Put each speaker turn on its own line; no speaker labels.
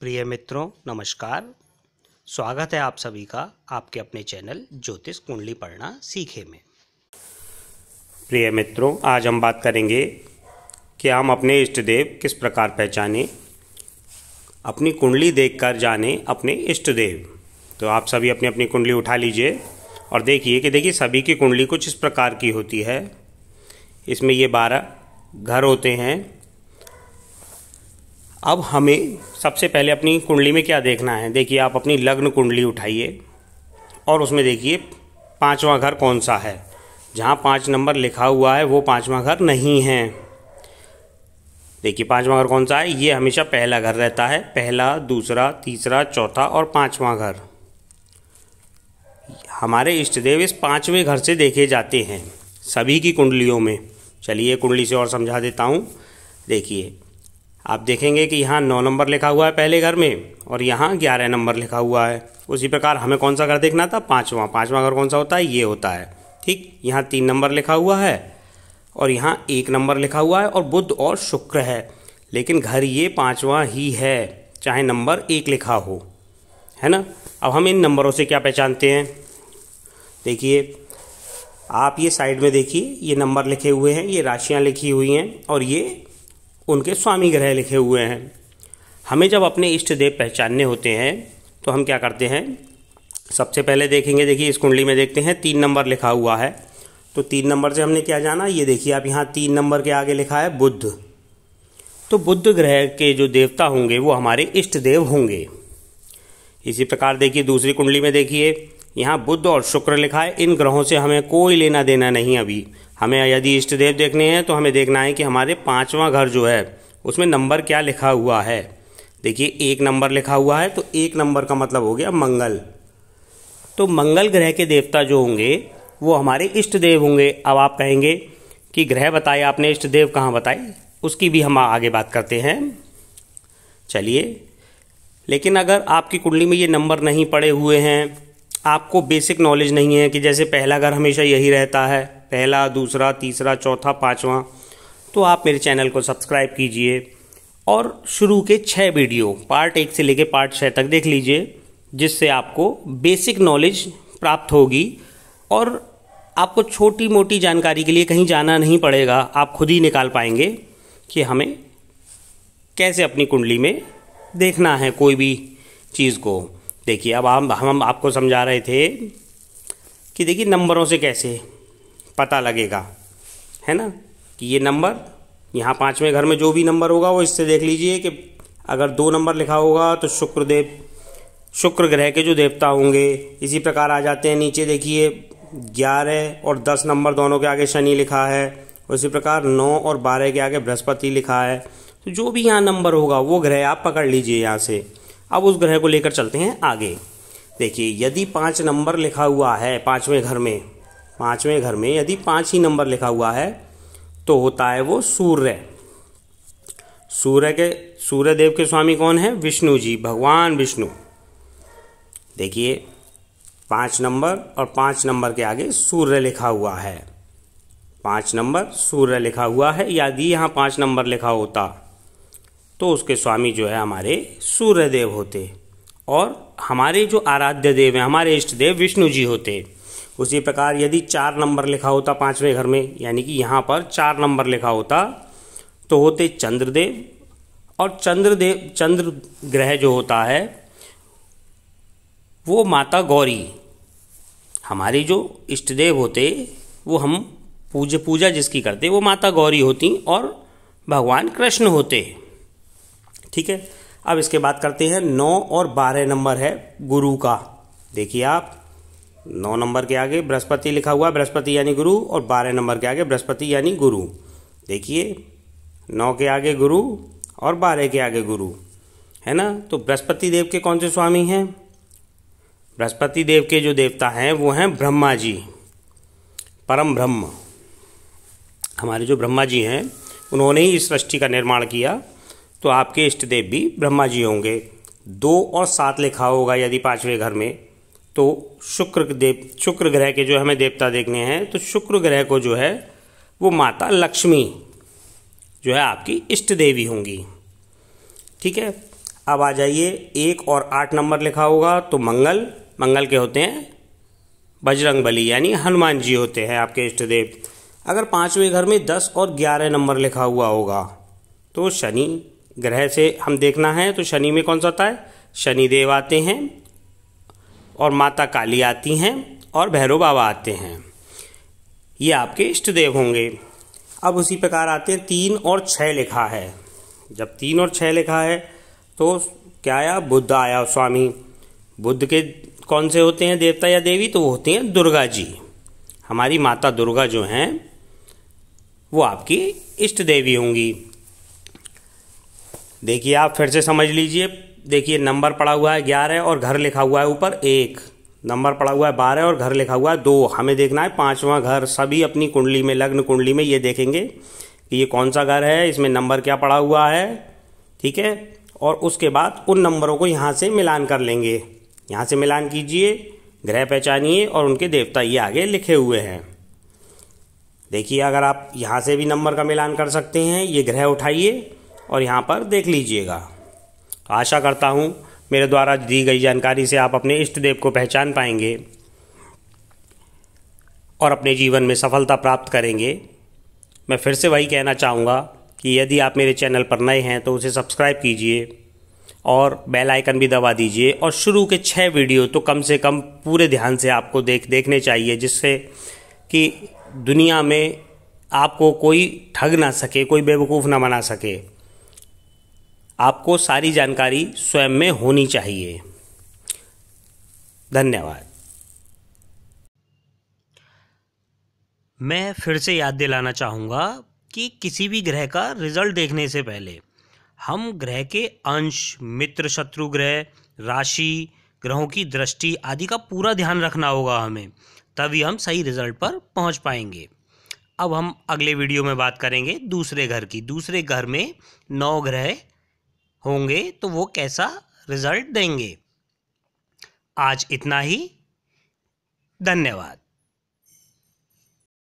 प्रिय मित्रों नमस्कार। स्वागत है आप सभी का आपके अपने चैनल ज्योतिष कुंडली पढ़ना सीखे में। प्रिय मित्रों, आज हम बात करेंगे कि हम अपने इष्ट देव किस प्रकार पहचानें, अपनी कुंडली देखकर जाने अपने इष्ट देव। तो आप सभी अपनी अपनी कुंडली उठा लीजिए और देखिए सभी की कुंडली कुछ इस प्रकार की होती है। इसमें ये 12 घर होते हैं। अब हमें सबसे पहले अपनी कुंडली में क्या देखना है। देखिए, आप अपनी लग्न कुंडली उठाइए और उसमें देखिए 5वां घर कौन सा है। जहाँ 5 नंबर लिखा हुआ है वो 5वां घर नहीं है। देखिए 5वां घर कौन सा है, ये हमेशा पहला घर रहता है। पहला, दूसरा, तीसरा, चौथा और 5वां घर हमारे इष्ट देव इस 5वें घर से देखे जाते हैं सभी की कुंडलियों में। चलिए कुंडली से और समझा देता हूँ। देखिए, आप देखेंगे कि यहाँ 9 नंबर लिखा हुआ है पहले घर में और यहाँ 11 नंबर लिखा हुआ है। उसी प्रकार हमें कौन सा घर देखना था, 5वां घर कौन सा होता है, ये होता है। ठीक, यहाँ 3 नंबर लिखा हुआ है और यहाँ 1 नंबर लिखा हुआ है और बुध और शुक्र है, लेकिन घर ये 5वां ही है, चाहे नंबर 1 लिखा हो, है ना। अब हम इन नंबरों से क्या पहचानते हैं। देखिए, आप ये साइड में देखिए, ये नंबर लिखे हुए हैं, ये राशियाँ लिखी हुई हैं और ये उनके स्वामी ग्रह लिखे हुए हैं। हमें जब अपने इष्ट देव पहचानने होते हैं तो हम क्या करते हैं, सबसे पहले देखेंगे। देखिए इस कुंडली में देखते हैं 3 नंबर लिखा हुआ है, तो 3 नंबर से हमने क्या जाना, ये देखिए आप यहाँ 3 नंबर के आगे लिखा है बुध। तो बुध ग्रह के जो देवता होंगे वो हमारे इष्ट देव होंगे। इसी प्रकार देखिए दूसरी कुंडली में देखिए, यहाँ बुध और शुक्र लिखा है। इन ग्रहों से हमें कोई लेना देना नहीं। अभी हमें यदि इष्ट देव देखने हैं तो हमें देखना है कि हमारे 5वां घर जो है उसमें नंबर क्या लिखा हुआ है। देखिए 1 नंबर लिखा हुआ है, तो 1 नंबर का मतलब हो गया मंगल। तो मंगल ग्रह के देवता जो होंगे वो हमारे इष्ट देव होंगे। अब आप कहेंगे कि ग्रह बताए आपने, इष्ट देव कहाँ बताए, उसकी भी हम आगे बात करते हैं। चलिए, लेकिन अगर आपकी कुंडली में ये नंबर नहीं पड़े हुए हैं, आपको बेसिक नॉलेज नहीं है कि जैसे पहला घर हमेशा यही रहता है, पहला, दूसरा, तीसरा, चौथा, 5वां, तो आप मेरे चैनल को सब्सक्राइब कीजिए और शुरू के 6 वीडियो पार्ट 1 से लेकर पार्ट 6 तक देख लीजिए, जिससे आपको बेसिक नॉलेज प्राप्त होगी और आपको छोटी मोटी जानकारी के लिए कहीं जाना नहीं पड़ेगा। आप खुद ही निकाल पाएंगे कि हमें कैसे अपनी कुंडली में देखना है कोई भी चीज़ को। देखिए, अब हम आपको समझा रहे थे कि देखिए नंबरों से कैसे पता लगेगा, है ना, कि ये नंबर यहाँ 5वें घर में जो भी नंबर होगा वो इससे देख लीजिए कि अगर 2 नंबर लिखा होगा तो शुक्र ग्रह के जो देवता होंगे। इसी प्रकार आ जाते हैं नीचे, देखिए 11 और 10 नंबर दोनों के आगे शनि लिखा है। उसी प्रकार 9 और 12 के आगे बृहस्पति लिखा है। तो जो भी यहाँ नंबर होगा वो ग्रह आप पकड़ लीजिए यहाँ से। अब उस ग्रह को लेकर चलते हैं आगे। देखिए, यदि 5 नंबर लिखा हुआ है 5वें घर में यदि 5 ही नंबर लिखा हुआ है तो होता है वो सूर्य। सूर्य देव के स्वामी कौन है, विष्णु जी, भगवान विष्णु। देखिए 5 नंबर और 5 नंबर के आगे सूर्य लिखा हुआ है, 5 नंबर सूर्य लिखा हुआ है। यदि यहाँ 5 नंबर लिखा होता तो उसके स्वामी जो है हमारे सूर्य देव होते और हमारे जो आराध्य देव हैं हमारे इष्ट देव विष्णु जी होते। उसी प्रकार यदि 4 नंबर लिखा होता 5वें घर में, यानी कि यहाँ पर 4 नंबर लिखा होता तो होते चंद्रदेव। और चंद्र ग्रह जो होता है वो माता गौरी, हमारी जो इष्ट देव होते वो हम पूजा जिसकी करते वो माता गौरी होती और भगवान कृष्ण होते। ठीक है, अब इसके बाद करते हैं 9 और 12 नंबर है गुरु का। देखिए आप 9 नंबर के आगे बृहस्पति लिखा हुआ है, बृहस्पति यानी गुरु, और 12 नंबर के आगे बृहस्पति यानी गुरु। देखिए 9 के आगे गुरु और 12 के आगे गुरु, है ना। तो बृहस्पति देव के कौन से स्वामी हैं, बृहस्पति देव के जो देवता हैं वो हैं ब्रह्मा जी, परम ब्रह्म। हमारे जो ब्रह्मा जी हैं उन्होंने ही इस सृष्टि का निर्माण किया, तो आपके इष्ट देव भी ब्रह्मा जी होंगे। 2 और 7 लिखा होगा यदि 5वें घर में तो शुक्र ग्रह के जो हमें देवता देखने हैं, तो शुक्र ग्रह को जो है वो माता लक्ष्मी जो है आपकी इष्ट देवी होंगी। ठीक है, अब आ जाइए 1 और 8 नंबर लिखा होगा तो मंगल के होते हैं बजरंगबली यानी हनुमान जी होते हैं आपके इष्ट देव। अगर 5वें घर में 10 और 11 नंबर लिखा हुआ होगा तो शनि ग्रह से हम देखना है तो शनि में कौन सा आता है, शनिदेव आते हैं और माता काली आती हैं और भैरव बाबा आते हैं, ये आपके इष्ट देव होंगे। अब उसी प्रकार आते हैं 3 और 6 लिखा है। जब 3 और 6 लिखा है तो क्या आया, बुद्ध आया स्वामी। बुद्ध के कौन से होते हैं देवता या देवी, तो वो होते हैं दुर्गा जी। हमारी माता दुर्गा जो हैं वो आपकी इष्ट देवी होंगी। देखिए आप फिर से समझ लीजिए, देखिए नंबर पड़ा हुआ है 11 और घर लिखा हुआ है ऊपर 1, नंबर पड़ा हुआ है 12 और घर लिखा हुआ है 2। हमें देखना है 5वां घर। सभी अपनी कुंडली में, लग्न कुंडली में ये देखेंगे कि ये कौन सा घर है, इसमें नंबर क्या पड़ा हुआ है, ठीक है। और उसके बाद उन नंबरों को यहाँ से मिलान कर लेंगे। यहाँ से मिलान कीजिए, ग्रह पहचानिए और उनके देवता ये आगे लिखे हुए हैं। देखिए अगर आप यहाँ से भी नंबर का मिलान कर सकते हैं, ये ग्रह उठाइए और यहाँ पर देख लीजिएगा। तो आशा करता हूँ मेरे द्वारा दी गई जानकारी से आप अपने इष्ट देव को पहचान पाएंगे और अपने जीवन में सफलता प्राप्त करेंगे। मैं फिर से वही कहना चाहूँगा कि यदि आप मेरे चैनल पर नए हैं तो उसे सब्सक्राइब कीजिए और बेल आइकन भी दबा दीजिए। और शुरू के 6 वीडियो तो कम से कम पूरे ध्यान से आपको देखने चाहिए, जिससे कि दुनिया में आपको कोई ठग ना सके, कोई बेवकूफ़ ना बना सके। आपको सारी जानकारी स्वयं में होनी चाहिए। धन्यवाद। मैं फिर से याद दिलाना चाहूँगा कि किसी भी ग्रह का रिजल्ट देखने से पहले हम ग्रह के अंश, मित्र शत्रु ग्रह, राशि, ग्रहों की दृष्टि आदि का पूरा ध्यान रखना होगा हमें, तभी हम सही रिजल्ट पर पहुंच पाएंगे। अब हम अगले वीडियो में बात करेंगे दूसरे घर की। दूसरे घर में 9 ग्रह होंगे तो वो कैसा रिजल्ट देंगे। आज इतना ही। धन्यवाद।